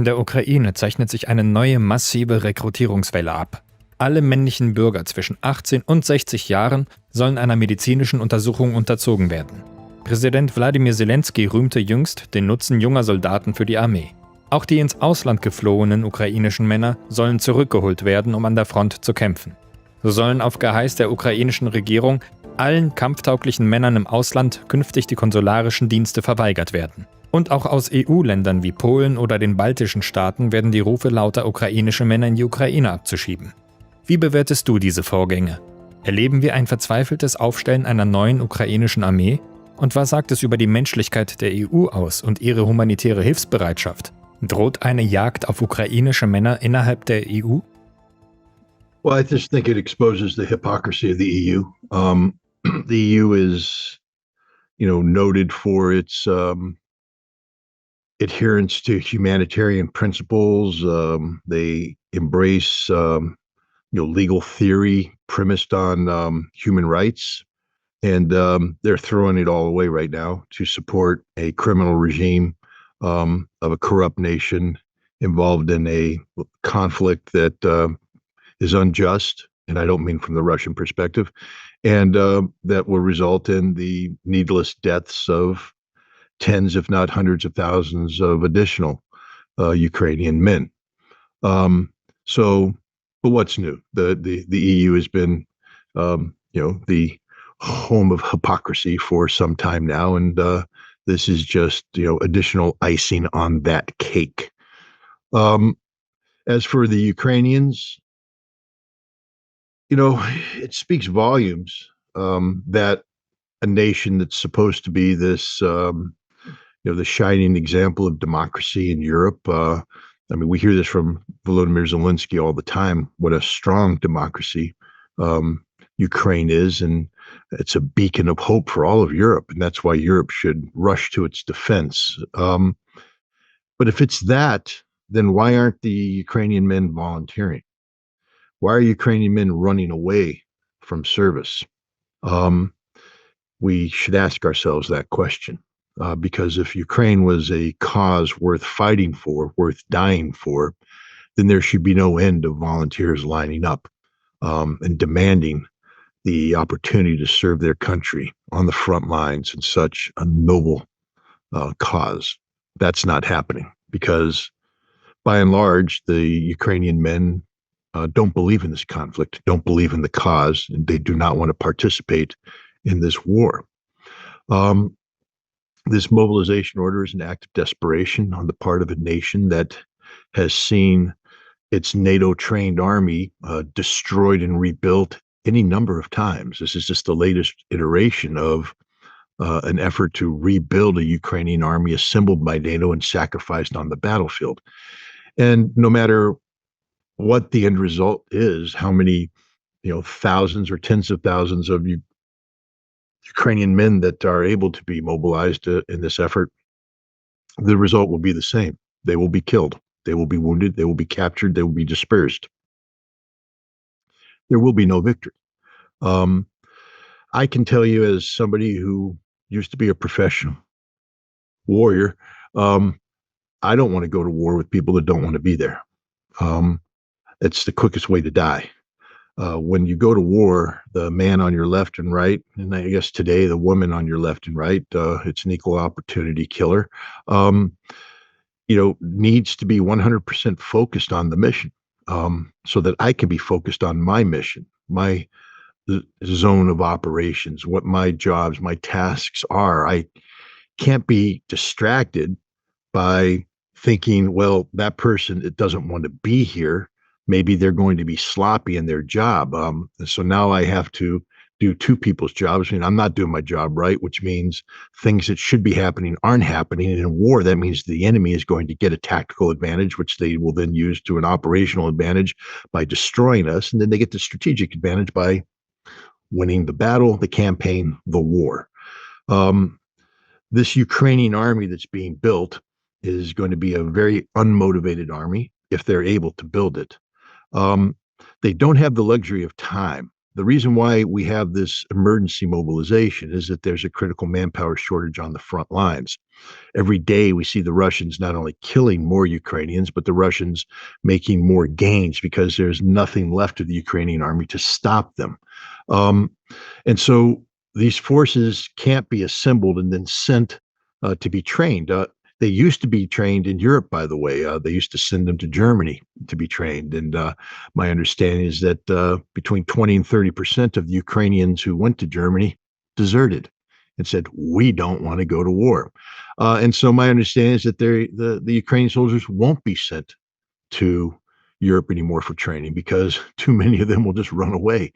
In der Ukraine zeichnet sich eine neue massive Rekrutierungswelle ab. Alle männlichen Bürger zwischen 18 und 60 Jahren sollen einer medizinischen Untersuchung unterzogen werden. Präsident Wladimir Selenskyj rühmte jüngst den Nutzen junger Soldaten für die Armee. Auch die ins Ausland geflohenen ukrainischen Männer sollen zurückgeholt werden, um an der Front zu kämpfen. So sollen auf Geheiß der ukrainischen Regierung allen kampftauglichen Männern im Ausland künftig die konsularischen Dienste verweigert werden. Und auch aus EU-Ländern wie Polen oder den baltischen Staaten werden die Rufe lauter, ukrainische Männer in die Ukraine abzuschieben. Wie bewertest du diese Vorgänge? Erleben wir ein verzweifeltes Aufstellen einer neuen ukrainischen Armee? Und was sagt es über die Menschlichkeit der EU aus und ihre humanitäre Hilfsbereitschaft? Droht eine Jagd auf ukrainische Männer innerhalb der EU? Well, I just think it exposes the hypocrisy of the EU. The EU is, noted for its adherence to humanitarian principles. They embrace, legal theory premised on human rights, and they're throwing it all away right now to support a criminal regime of a corrupt nation involved in a conflict that is unjust, and I don't mean from the Russian perspective, and that will result in the needless deaths of tens, if not hundreds of thousands of additional Ukrainian men. But what's new? The EU has been, the home of hypocrisy for some time now, and this is just, additional icing on that cake. As for the Ukrainians, it speaks volumes that a nation that's supposed to be this, the shining example of democracy in Europe. We hear this from Volodymyr Zelensky all the time, what a strong democracy Ukraine is, and it's a beacon of hope for all of Europe, and that's why Europe should rush to its defense. But if it's that, then why aren't the Ukrainian men volunteering? Why are Ukrainian men running away from service? We should ask ourselves that question, because if Ukraine was a cause worth fighting for, worth dying for, then there should be no end of volunteers lining up and demanding the opportunity to serve their country on the front lines in such a noble cause. That's not happening because, by and large, the Ukrainian men don't believe in this conflict, don't believe in the cause, and they do not want to participate in this war. This mobilization order is an act of desperation on the part of a nation that has seen its NATO-trained army destroyed and rebuilt any number of times. This is just the latest iteration of an effort to rebuild a Ukrainian army assembled by NATO and sacrificed on the battlefield. And no matter what the end result is, how many, thousands or tens of thousands of Ukrainian men that are able to be mobilized in this effort, the result will be the same. They will be killed. They will be wounded. They will be captured. They will be dispersed. There will be no victory. I can tell you, as somebody who used to be a professional warrior, I don't want to go to war with people that don't want to be there. It's the quickest way to die. When you go to war, the man on your left and right, and I guess today the woman on your left and right, it's an equal opportunity killer, needs to be 100% focused on the mission, so that I can be focused on my mission, my zone of operations, what my jobs, my tasks are. I can't be distracted by thinking, well, that person, it doesn't want to be here. Maybe they're going to be sloppy in their job. So now I have to do two people's jobs. I'm not doing my job right, which means things that should be happening aren't happening. And in war, that means the enemy is going to get a tactical advantage, which they will then use to an operational advantage by destroying us. And then they get the strategic advantage by winning the battle, the campaign, the war. This Ukrainian army that's being built is going to be a very unmotivated army if they're able to build it. They don't have the luxury of time. The reason why we have this emergency mobilization is that there's a critical manpower shortage on the front lines. Every day we see the Russians not only killing more Ukrainians, but the Russians making more gains because there's nothing left of the Ukrainian army to stop them. Um, and so these forces can't be assembled and then sent to be trained. They used to be trained in Europe, by the way. They used to send them to Germany to be trained. And my understanding is that between 20 and 30% of the Ukrainians who went to Germany deserted and said, we don't want to go to war. And so my understanding is that the Ukrainian soldiers won't be sent to Europe anymore for training because too many of them will just run away.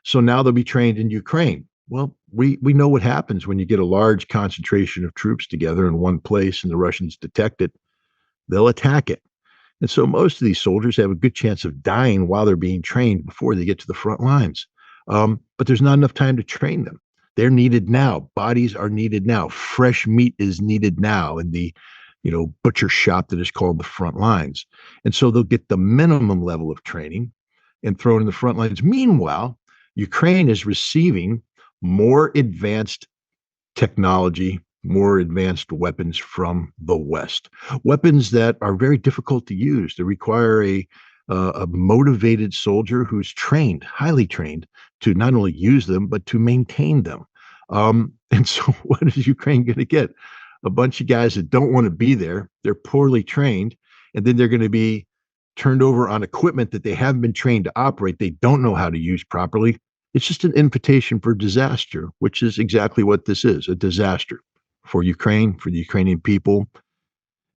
So now they'll be trained in Ukraine. Well, we know what happens when you get a large concentration of troops together in one place and the Russians detect it, they'll attack it. And so most of these soldiers have a good chance of dying while they're being trained before they get to the front lines. But there's not enough time to train them. They're needed now. Bodies are needed now. Fresh meat is needed now in the butcher shop that is called the front lines. And so they'll get the minimum level of training and thrown in the front lines. Meanwhile, Ukraine is receiving more advanced technology, more advanced weapons from the West. Weapons that are very difficult to use. They require a motivated soldier who's trained, highly trained, to not only use them, but to maintain them. And so what is Ukraine going to get? A bunch of guys that don't want to be there. They're poorly trained, and then they're going to be turned over on equipment that they haven't been trained to operate. They don't know how to use properly. It's just an invitation for disaster, which is exactly what this is, a disaster for Ukraine, for the Ukrainian people,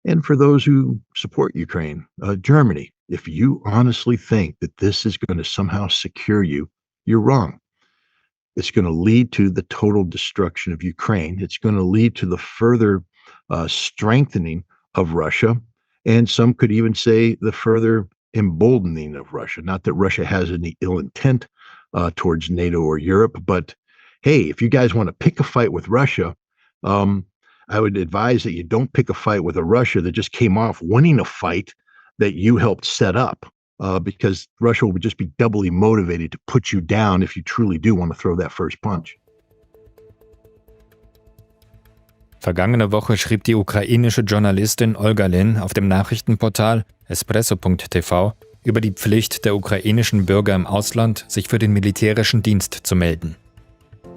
and for those who support Ukraine. Germany, if you honestly think that this is going to somehow secure you, you're wrong. It's going to lead to the total destruction of Ukraine. It's going to lead to the further strengthening of Russia. And some could even say the further emboldening of Russia. Not that Russia has any ill intent towards NATO or Europe, but hey, if you guys want to pick a fight with Russia, I would advise that you don't pick a fight with a Russia that just came off winning a fight that you helped set up. Because Russia would just be doubly motivated to put you down if you truly do want to throw that first punch. Vergangene Woche schrieb die ukrainische Journalistin Olga Lin auf dem Nachrichtenportal espresso.tv über die Pflicht der ukrainischen Bürger im Ausland, sich für den militärischen Dienst zu melden.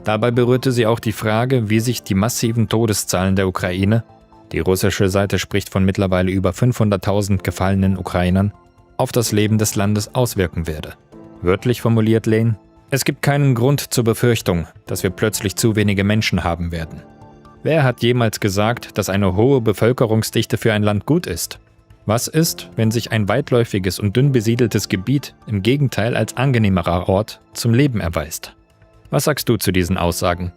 Dabei berührte sie auch die Frage, wie sich die massiven Todeszahlen der Ukraine, die russische Seite spricht von mittlerweile über 500.000 gefallenen Ukrainern, auf das Leben des Landes auswirken werde. Wörtlich formuliert Lehn: Es gibt keinen Grund zur Befürchtung, dass wir plötzlich zu wenige Menschen haben werden. Wer hat jemals gesagt, dass eine hohe Bevölkerungsdichte für ein Land gut ist? Was ist, wenn sich ein weitläufiges und dünn besiedeltes Gebiet im Gegenteil als angenehmerer Ort zum Leben erweist? Was sagst du zu diesen Aussagen?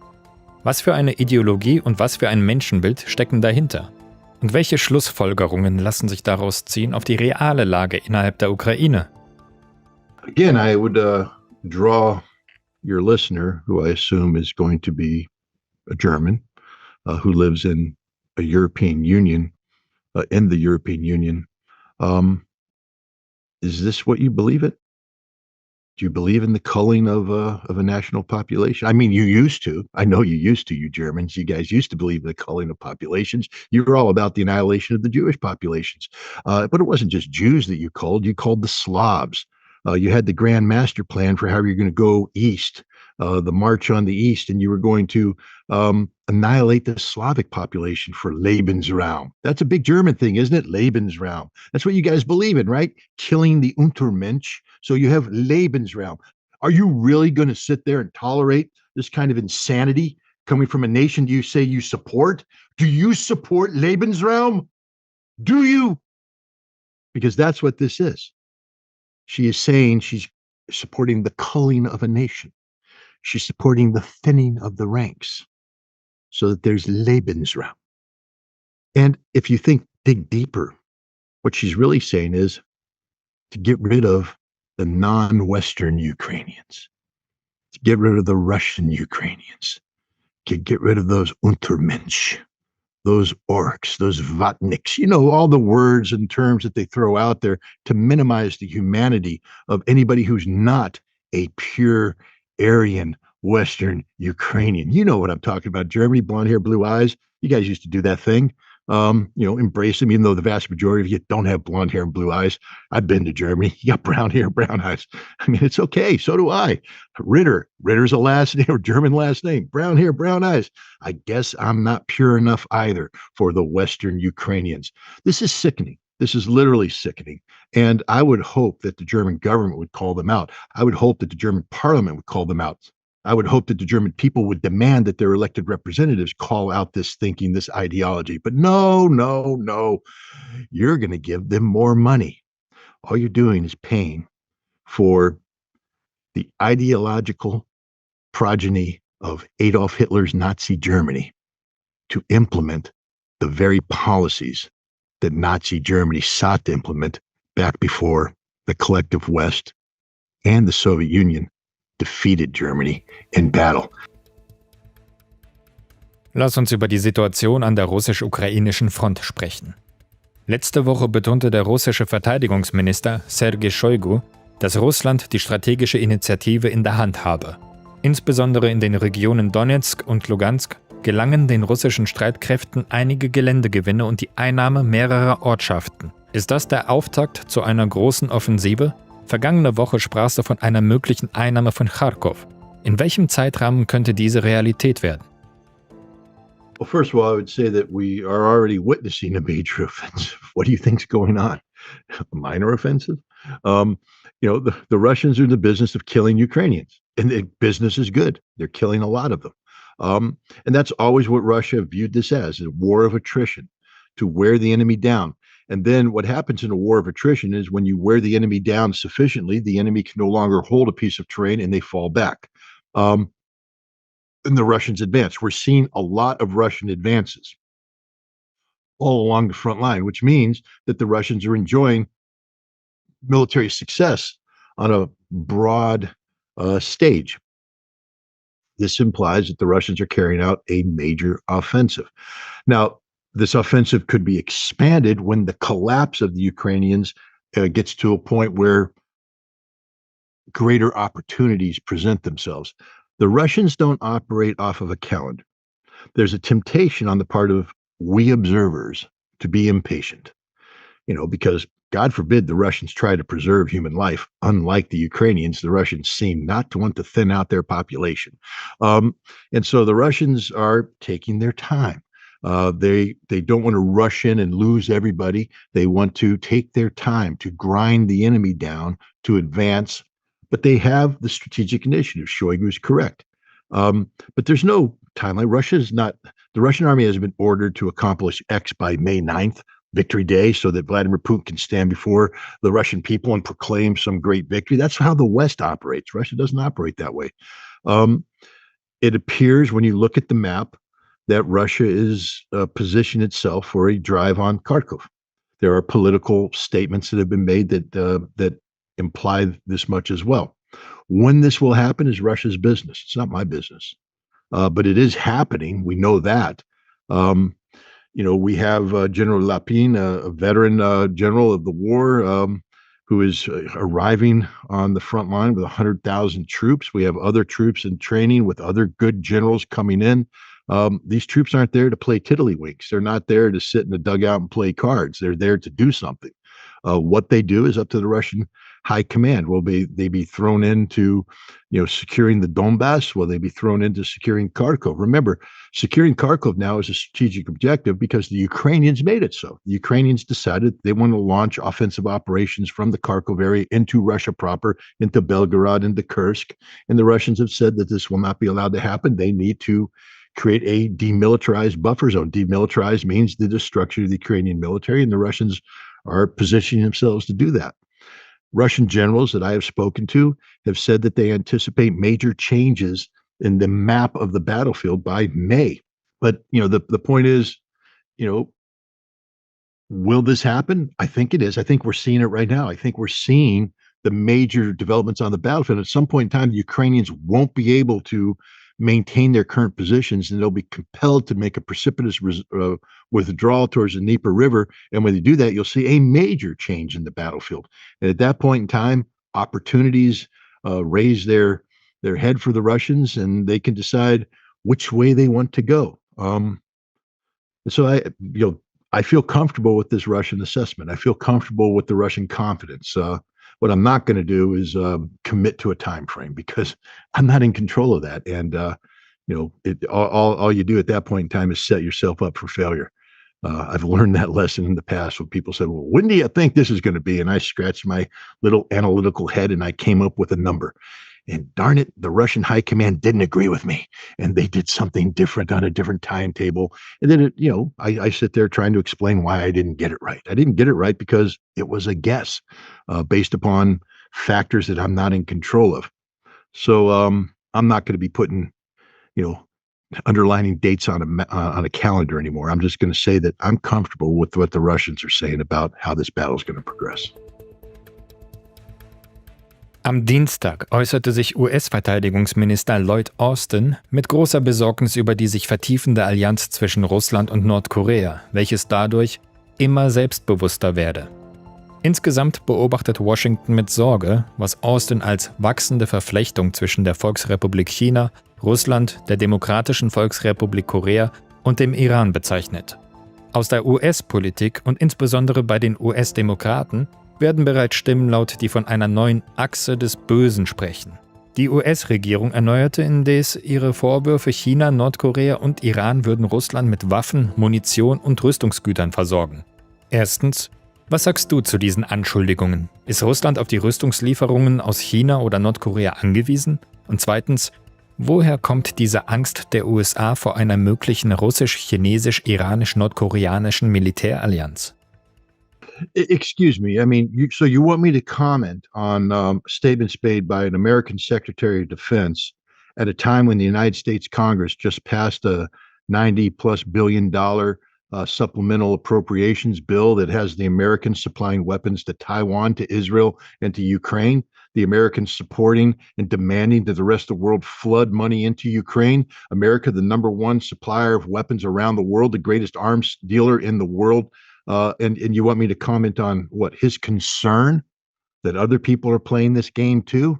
Was für eine Ideologie und was für ein Menschenbild stecken dahinter? Und welche Schlussfolgerungen lassen sich daraus ziehen auf die reale Lage innerhalb der Ukraine? Again, I would draw your listener, who I assume is going to be a German, who lives in a European Union, in the European Union. Is this what you believe it? Do you believe in the culling of a national population? I mean, you used to. I know you used to, you Germans. You guys used to believe in the culling of populations. You were all about the annihilation of the Jewish populations. But it wasn't just Jews that you culled. You culled the Slavs. You had the grand master plan for how you're going to go east, the march on the east, and you were going to annihilate the Slavic population for Lebensraum. That's a big German thing, isn't it? Lebensraum. That's what you guys believe in, right? Killing the Untermensch. So you have Lebensraum. Are you really going to sit there and tolerate this kind of insanity coming from a nation you say you support? Do you support Lebensraum? Do you? Because that's what this is. She is saying she's supporting the culling of a nation. She's supporting the thinning of the ranks so that there's Lebensraum. And if you dig deeper, what she's really saying is to get rid of the non-Western Ukrainians, to get rid of the Russian Ukrainians, to get rid of those Untermensch, those orcs, those vatniks, all the words and terms that they throw out there to minimize the humanity of anybody who's not a pure Aryan Western Ukrainian. You know what I'm talking about. Germany, blonde hair, blue eyes. You guys used to do that thing. Embrace them, even though the vast majority of you don't have blonde hair and blue eyes. I've been to Germany. You got brown hair, brown eyes. I mean, it's okay. So do I. Ritter's a last name or German last name. Brown hair, brown eyes. I guess I'm not pure enough either for the Western Ukrainians. This is sickening. This is literally sickening. And I would hope that the German government would call them out. I would hope that the German parliament would call them out. I would hope that the German people would demand that their elected representatives call out this thinking, this ideology. But no, no, no. You're going to give them more money. All you're doing is paying for the ideological progeny of Adolf Hitler's Nazi Germany to implement the very policies that Nazi Germany sought to implement back before the collective West and the Soviet Union defeated Germany in battle. Lass uns über die Situation an der russisch-ukrainischen Front sprechen. Letzte Woche betonte der russische Verteidigungsminister Sergei Shoigu, dass Russland die strategische Initiative in der Hand habe. Insbesondere in den Regionen Donetsk und Lugansk gelangen den russischen Streitkräften einige Geländegewinne und die Einnahme mehrerer Ortschaften. Ist das der Auftakt zu einer großen Offensive? Vergangene Woche sprachst du von einer möglichen Einnahme von Kharkov. In welchem Zeitrahmen könnte diese Realität werden? Well, first of all, I would say that we are already witnessing a major offensive. What do you think's going on? A minor offensive? The Russians are in the business of killing Ukrainians, and the business is good. They're killing a lot of them. And that's always what Russia viewed this as, a war of attrition, to wear the enemy down. And then what happens in a war of attrition is when you wear the enemy down sufficiently, the enemy can no longer hold a piece of terrain and they fall back. And the Russians advance. We're seeing a lot of Russian advances all along the front line, which means that the Russians are enjoying military success on a broad stage. This implies that the Russians are carrying out a major offensive. Now, this offensive could be expanded when the collapse of the Ukrainians gets to a point where greater opportunities present themselves. The Russians don't operate off of a calendar. There's a temptation on the part of we observers to be impatient, because God forbid the Russians try to preserve human life. Unlike the Ukrainians, the Russians seem not to want to thin out their population. And so the Russians are taking their time. They don't want to rush in and lose everybody. They want to take their time to grind the enemy down, to advance. But they have the strategic initiative. Shoigu is correct. But there's no timeline. The Russian army has been ordered to accomplish X by May 9th, Victory Day, so that Vladimir Putin can stand before the Russian people and proclaim some great victory. That's how the West operates. Russia doesn't operate that way. It appears when you look at the map that Russia is positioned itself for a drive on Kharkov. There are political statements that have been made that imply this much as well. When this will happen is Russia's business. It's not my business, but it is happening. We know that. We have General Lapin, a veteran general of the war, who is arriving on the front line with 100,000 troops. We have other troops in training with other good generals coming in. These troops aren't there to play tiddlywinks. They're not there to sit in the dugout and play cards. They're there to do something. What they do is up to the Russian high command. Will they be thrown into, securing the Donbass? Will they be thrown into securing Kharkov? Remember, securing Kharkov now is a strategic objective because the Ukrainians made it so. The Ukrainians decided they want to launch offensive operations from the Kharkov area into Russia proper, into Belgorod, into Kursk. And the Russians have said that this will not be allowed to happen. They need to create a demilitarized buffer zone. Demilitarized means the destruction of the Ukrainian military, and the Russians are positioning themselves to do that. Russian generals that I have spoken to have said that they anticipate major changes in the map of the battlefield by May. But, the point is, will this happen? I think it is. I think we're seeing it right now. I think we're seeing the major developments on the battlefield. At some point in time, the Ukrainians won't be able to maintain their current positions, and they'll be compelled to make a precipitous withdrawal towards the Dnieper River. And when they do that, you'll see a major change in the battlefield. And at that point in time, opportunities raise their head for the Russians, and they can decide which way they want to go. So I feel comfortable with this Russian assessment. I feel comfortable with the Russian confidence. What I'm not going to do is commit to a time frame because I'm not in control of that. And all you do at that point in time is set yourself up for failure. I've learned that lesson in the past when people said, well, when do you think this is going to be? And I scratched my little analytical head and I came up with a number. And darn it, the Russian high command didn't agree with me. And they did something different on a different timetable. And then, I sit there trying to explain why I didn't get it right. I didn't get it right because it was a guess based upon factors that I'm not in control of. So I'm not going to be putting, underlining dates on a calendar anymore. I'm just going to say that I'm comfortable with what the Russians are saying about how this battle is going to progress. Am Dienstag äußerte sich US-Verteidigungsminister Lloyd Austin mit großer Besorgnis über die sich vertiefende Allianz zwischen Russland und Nordkorea, welches dadurch immer selbstbewusster werde. Insgesamt beobachtet Washington mit Sorge, was Austin als wachsende Verflechtung zwischen der Volksrepublik China, Russland, der Demokratischen Volksrepublik Korea und dem Iran bezeichnet. Aus der US-Politik und insbesondere bei den US-Demokraten werden bereits Stimmen laut, die von einer neuen Achse des Bösen sprechen. Die US-Regierung erneuerte indes ihre Vorwürfe, China, Nordkorea und Iran würden Russland mit Waffen, Munition und Rüstungsgütern versorgen. Erstens, was sagst du zu diesen Anschuldigungen? Ist Russland auf die Rüstungslieferungen aus China oder Nordkorea angewiesen? Und zweitens, woher kommt diese Angst der USA vor einer möglichen russisch-chinesisch-iranisch-nordkoreanischen Militärallianz? Excuse me. I mean, so you want me to comment on statements made by an American Secretary of Defense at a time when the United States Congress just passed a $90+ billion supplemental appropriations bill that has the Americans supplying weapons to Taiwan, to Israel, and to Ukraine, the Americans supporting and demanding that the rest of the world flood money into Ukraine, America, the number one supplier of weapons around the world, the greatest arms dealer in the world, and you want me to comment on what his concern that other people are playing this game too?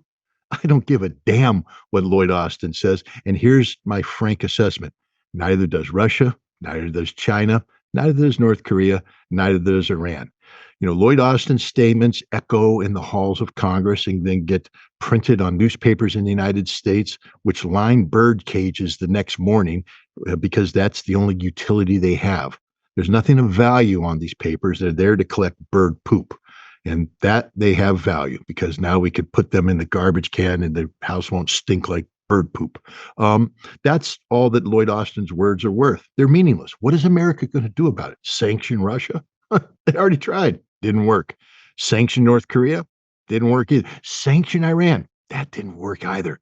I don't give a damn what Lloyd Austin says. And here's my frank assessment. Neither does Russia, neither does China, neither does North Korea, neither does Iran. Lloyd Austin's statements echo in the halls of Congress and then get printed on newspapers in the United States, which line bird cages the next morning because that's the only utility they have. There's nothing of value on these papers. They're there to collect bird poop. And that they have value because now we could put them in the garbage can and the house won't stink like bird poop. That's all that Lloyd Austin's words are worth. They're meaningless. What is America going to do about it? Sanction Russia? They already tried. Didn't work. Sanction North Korea? Didn't work either. Sanction Iran? That didn't work either.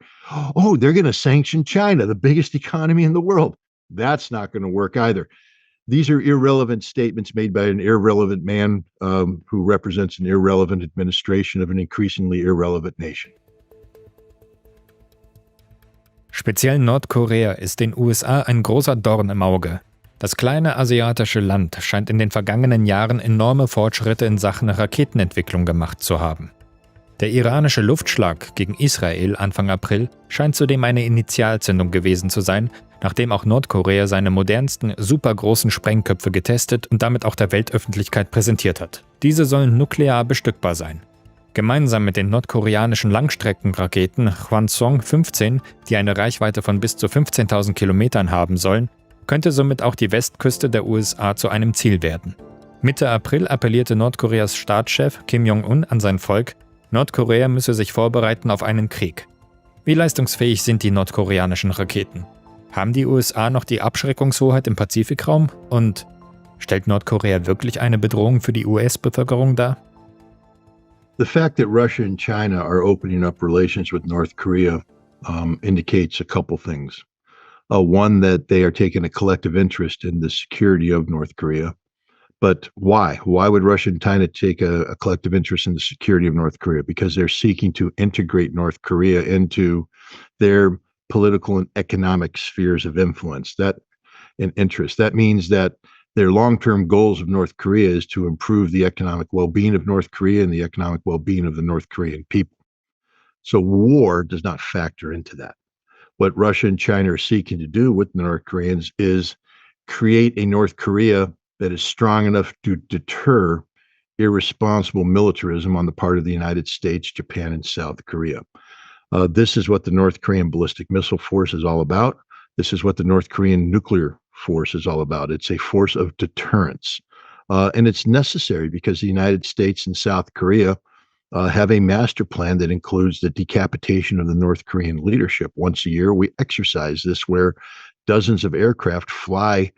Oh, they're going to sanction China, the biggest economy in the world. That's not going to work either. These are irrelevant statements made by an irrelevant man who represents an irrelevant administration of an increasingly irrelevant nation. Speziell Nordkorea ist den USA ein großer Dorn im Auge. Das kleine asiatische Land scheint in den vergangenen Jahren enorme Fortschritte in Sachen Raketenentwicklung gemacht zu haben. Der iranische Luftschlag gegen Israel Anfang April scheint zudem eine Initialzündung gewesen zu sein, nachdem auch Nordkorea seine modernsten, supergroßen Sprengköpfe getestet und damit auch der Weltöffentlichkeit präsentiert hat. Diese sollen nuklear bestückbar sein. Gemeinsam mit den nordkoreanischen Langstreckenraketen Hwasong-15, die eine Reichweite von bis zu 15.000 Kilometern haben sollen, könnte somit auch die Westküste der USA zu einem Ziel werden. Mitte April appellierte Nordkoreas Staatschef Kim Jong-un an sein Volk, Nordkorea müsse sich vorbereiten auf einen Krieg. Wie leistungsfähig sind die nordkoreanischen Raketen? Haben die USA noch die Abschreckungshoheit im Pazifikraum? Und stellt Nordkorea wirklich eine Bedrohung für die US-Bevölkerung dar? The fact that Russia and China are opening up relations with North Korea indicates a couple things. One, that they are taking a collective interest in the security of North Korea. But why? Why would Russia and China take a collective interest in the security of North Korea? Because they're seeking to integrate North Korea into their political and economic spheres of influence, that and interest. That means that their long-term goals of North Korea is to improve the economic well-being of North Korea and the economic well-being of the North Korean people. So war does not factor into that. What Russia and China are seeking to do with the North Koreans is create a North Korea that is strong enough to deter irresponsible militarism on the part of the United States, Japan, and South Korea. This is what the North Korean ballistic missile force is all about. This is what the North Korean nuclear force is all about. It's a force of deterrence. And it's necessary because the United States and South Korea have a master plan that includes the decapitation of the North Korean leadership. Once a year, we exercise this where dozens of aircraft fly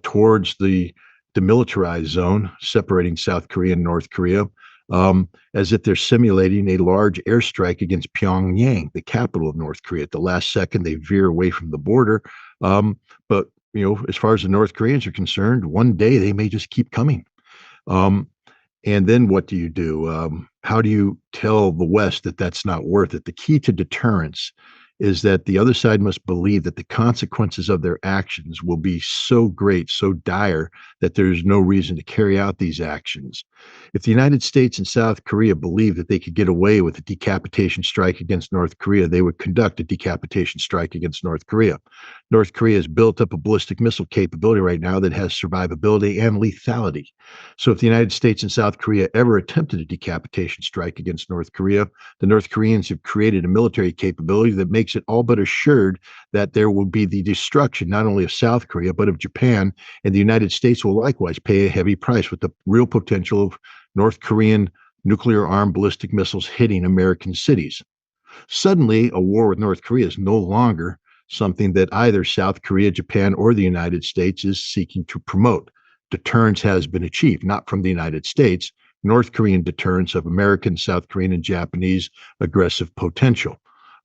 towards the demilitarized zone separating South Korea and North Korea, as if they're simulating a large airstrike against Pyongyang, the capital of North Korea. At the last second, they veer away from the border. But as far as the North Koreans are concerned, one day they may just keep coming. And then what do you do? How do you tell the West that that's not worth it? The key to deterrence is that the other side must believe that the consequences of their actions will be so great, so dire, that there's no reason to carry out these actions. If the United States and South Korea believed that they could get away with a decapitation strike against North Korea, they would conduct a decapitation strike against North Korea. North Korea has built up a ballistic missile capability right now that has survivability and lethality. So if the United States and South Korea ever attempted a decapitation strike against North Korea, the North Koreans have created a military capability that makes it all but assured that there will be the destruction not only of South Korea, but of Japan, and the United States will likewise pay a heavy price with the real potential of North Korean nuclear-armed ballistic missiles hitting American cities. Suddenly, a war with North Korea is no longer something that either South Korea, Japan, or the United States is seeking to promote. Deterrence has been achieved, not from the United States, North Korean deterrence of American, South Korean, and Japanese aggressive potential.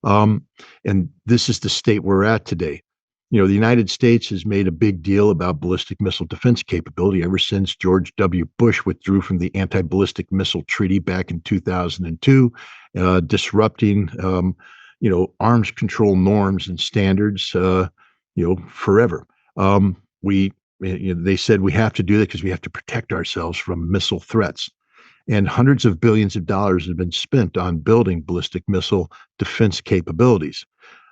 And this is the state we're at today. The United States has made a big deal about ballistic missile defense capability ever since George W. Bush withdrew from the anti-ballistic missile treaty back in 2002, disrupting, arms control norms and standards, forever. They said we have to do that because we have to protect ourselves from missile threats. And hundreds of billions of dollars have been spent on building ballistic missile defense capabilities.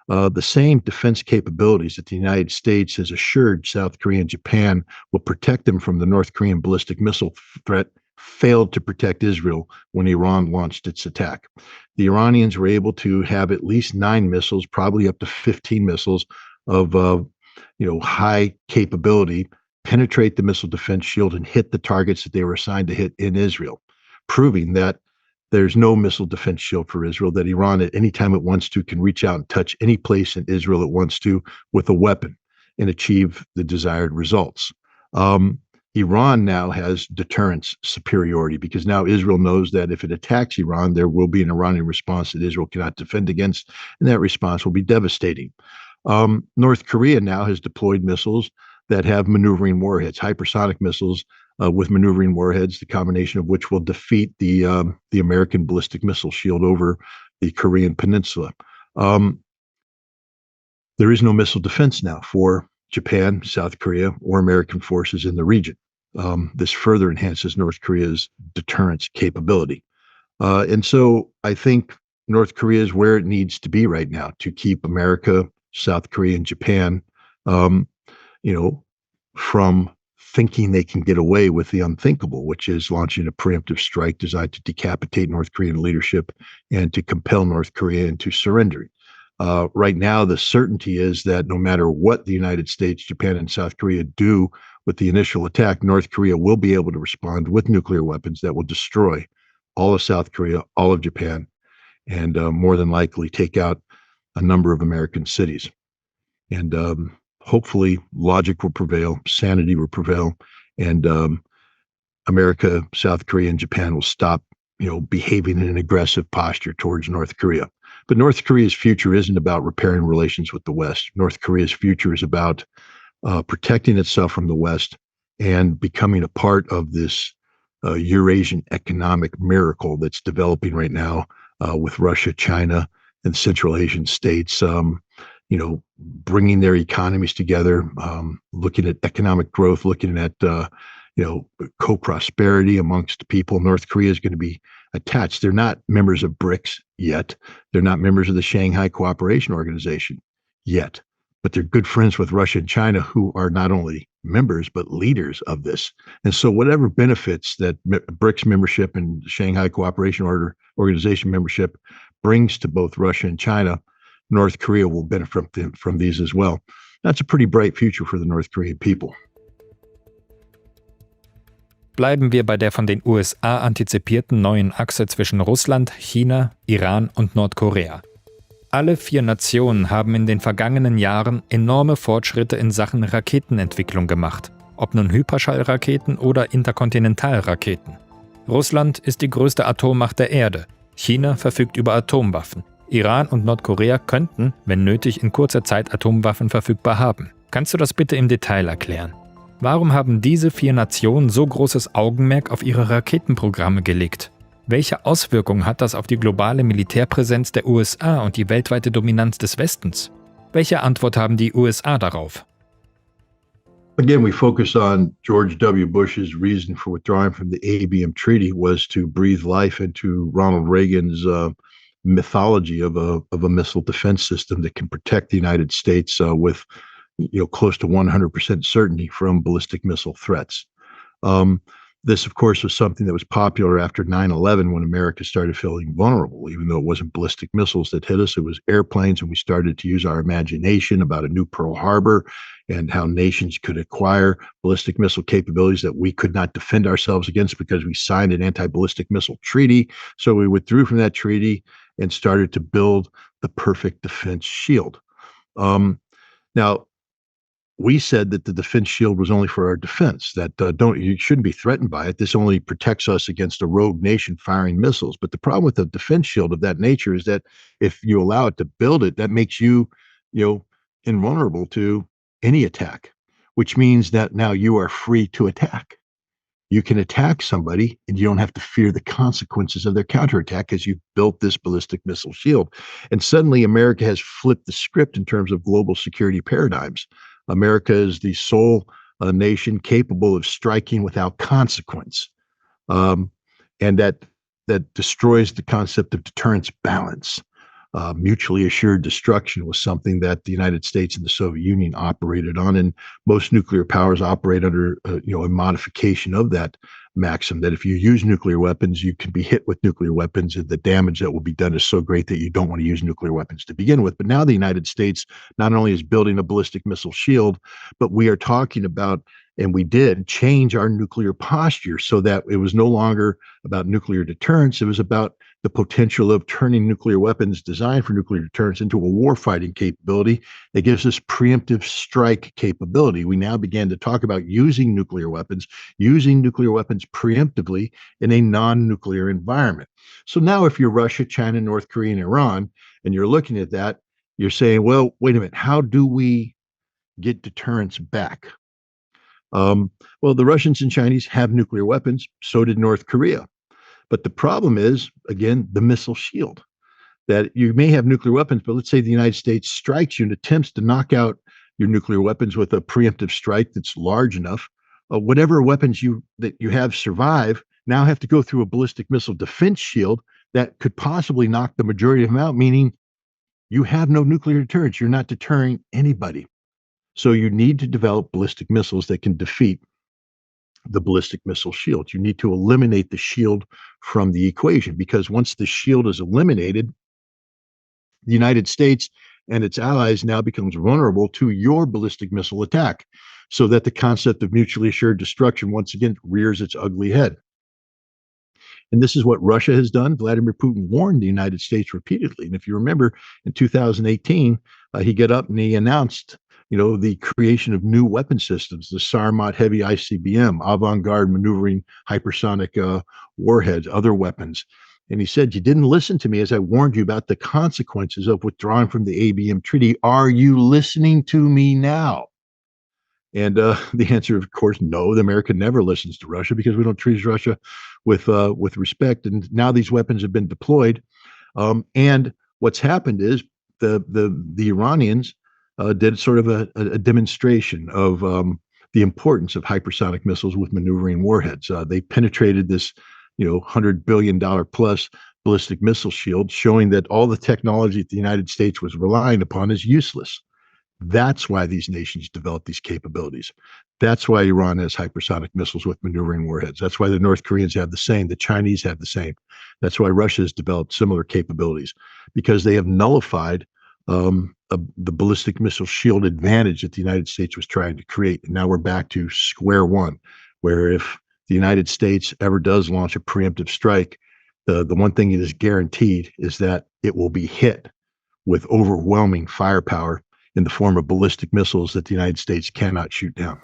The same defense capabilities that the United States has assured South Korea and Japan will protect them from the North Korean ballistic missile threat failed to protect Israel when Iran launched its attack. The Iranians were able to have at least 9 missiles, probably up to 15 missiles of high capability, penetrate the missile defense shield and hit the targets that they were assigned to hit in Israel, proving that there's no missile defense shield for Israel, that Iran at any time it wants to can reach out and touch any place in Israel it wants to with a weapon and achieve the desired results. Iran now has deterrence superiority because now Israel knows that if it attacks Iran, there will be an Iranian response that Israel cannot defend against, and that response will be devastating. North Korea now has deployed missiles that have maneuvering warheads, hypersonic missiles with maneuvering warheads, the combination of which will defeat the American ballistic missile shield over the Korean peninsula. There is no missile defense now for Japan, South Korea, or American forces in the region. This further enhances North Korea's deterrence capability. And so I think North Korea is where it needs to be right now to keep America, South Korea, and Japan, from thinking they can get away with the unthinkable, which is launching a preemptive strike designed to decapitate North Korean leadership and to compel North Korea into surrendering. Right now, the certainty is that no matter what the United States, Japan, and South Korea do with the initial attack, North Korea will be able to respond with nuclear weapons that will destroy all of South Korea, all of Japan, and more than likely take out a number of American cities. And hopefully logic will prevail, sanity will prevail, and America, South Korea, and Japan will stop, behaving in an aggressive posture towards North Korea. But North Korea's future isn't about repairing relations with the West. North Korea's future is about protecting itself from the West and becoming a part of this Eurasian economic miracle that's developing right now with Russia, China, and Central Asian states, bringing their economies together, looking at economic growth, looking at, co-prosperity amongst people. North Korea is going to be attached. They're not members of BRICS yet. They're not members of the Shanghai Cooperation Organization yet. But they're good friends with Russia and China, who are not only members, but leaders of this. And so whatever benefits that BRICS membership and Shanghai Cooperation Organization membership brings to both Russia and China, North Korea will benefit from these as well. That's a pretty bright future for the North Korean people. Bleiben wir bei der von den USA antizipierten neuen Achse zwischen Russland, China, Iran und Nordkorea. Alle 4 Nationen haben in den vergangenen Jahren enorme Fortschritte in Sachen Raketenentwicklung gemacht, ob nun Hyperschallraketen oder Interkontinentalraketen. Russland ist die größte Atommacht der Erde. China verfügt über Atomwaffen. Iran und Nordkorea könnten, wenn nötig, in kurzer Zeit Atomwaffen verfügbar haben. Kannst du das bitte im Detail erklären? Warum haben diese 4 Nationen so großes Augenmerk auf ihre Raketenprogramme gelegt? Welche Auswirkungen hat das auf die globale Militärpräsenz der USA und die weltweite Dominanz des Westens? Welche Antwort haben die USA darauf? Again, we focus on George W. Bush's reason for withdrawing from the ABM treaty was to breathe life into Ronald Reagan's mythology of a missile defense system that can protect the United States with close to 100% certainty from ballistic missile threats. This, of course, was something that was popular after 9/11 when America started feeling vulnerable, even though it wasn't ballistic missiles that hit us, it was airplanes, and we started to use our imagination about a new Pearl Harbor and how nations could acquire ballistic missile capabilities that we could not defend ourselves against because we signed an anti-ballistic missile treaty. So we withdrew from that treaty and started to build the perfect defense shield. Now, we said that the defense shield was only for our defense, that you shouldn't be threatened by it. This only protects us against a rogue nation firing missiles. But the problem with a defense shield of that nature is that if you allow it to build it, that makes you, invulnerable to any attack, which means that now you are free to attack. You can attack somebody and you don't have to fear the consequences of their counterattack because you've built this ballistic missile shield. And suddenly America has flipped the script in terms of global security paradigms. America is the sole nation capable of striking without consequence. And that destroys the concept of deterrence balance. Mutually assured destruction was something that the United States and the Soviet Union operated on, and most nuclear powers operate under a modification of that maxim, that if you use nuclear weapons, you can be hit with nuclear weapons, and the damage that will be done is so great that you don't want to use nuclear weapons to begin with. But now the United States not only is building a ballistic missile shield, but we are talking about, and we did change our nuclear posture so that it was no longer about nuclear deterrence. It was about the potential of turning nuclear weapons designed for nuclear deterrence into a warfighting capability that gives us preemptive strike capability. We now began to talk about using nuclear weapons preemptively in a non-nuclear environment. So now if you're Russia, China, North Korea, and Iran, and you're looking at that, you're saying, well, wait a minute, how do we get deterrence back? Well, the Russians and Chinese have nuclear weapons. So did North Korea. But the problem is, again, the missile shield, that you may have nuclear weapons, but let's say the United States strikes you and attempts to knock out your nuclear weapons with a preemptive strike that's large enough. Whatever weapons that you have survive now have to go through a ballistic missile defense shield that could possibly knock the majority of them out, meaning you have no nuclear deterrence. You're not deterring anybody. So you need to develop ballistic missiles that can defeat the ballistic missile shield. You need to eliminate the shield from the equation, because once the shield is eliminated, the United States and its allies now becomes vulnerable to your ballistic missile attack, so that the concept of mutually assured destruction once again rears its ugly head. And this is what Russia has done. Vladimir Putin warned the United States repeatedly. And if you remember, in 2018, he got up and he announced the creation of new weapon systems, the Sarmat heavy ICBM, avant-garde maneuvering hypersonic warheads, other weapons. And he said, you didn't listen to me as I warned you about the consequences of withdrawing from the ABM treaty. Are you listening to me now? And the answer, of course, no. America never listens to Russia because we don't treat Russia with respect. And now these weapons have been deployed. And what's happened is the Iranians did sort of a demonstration of the importance of hypersonic missiles with maneuvering warheads. They penetrated this $100 billion plus ballistic missile shield, showing that all the technology that the United States was relying upon is useless. That's why these nations develop these capabilities. That's why Iran has hypersonic missiles with maneuvering warheads. That's why the North Koreans have the same. The Chinese have the same. That's why Russia has developed similar capabilities, because they have nullified the ballistic missile shield advantage that the United States was trying to create. And now we're back to square one, where if the United States ever does launch a preemptive strike, the one thing that is guaranteed is that it will be hit with overwhelming firepower in the form of ballistic missiles that the United States cannot shoot down.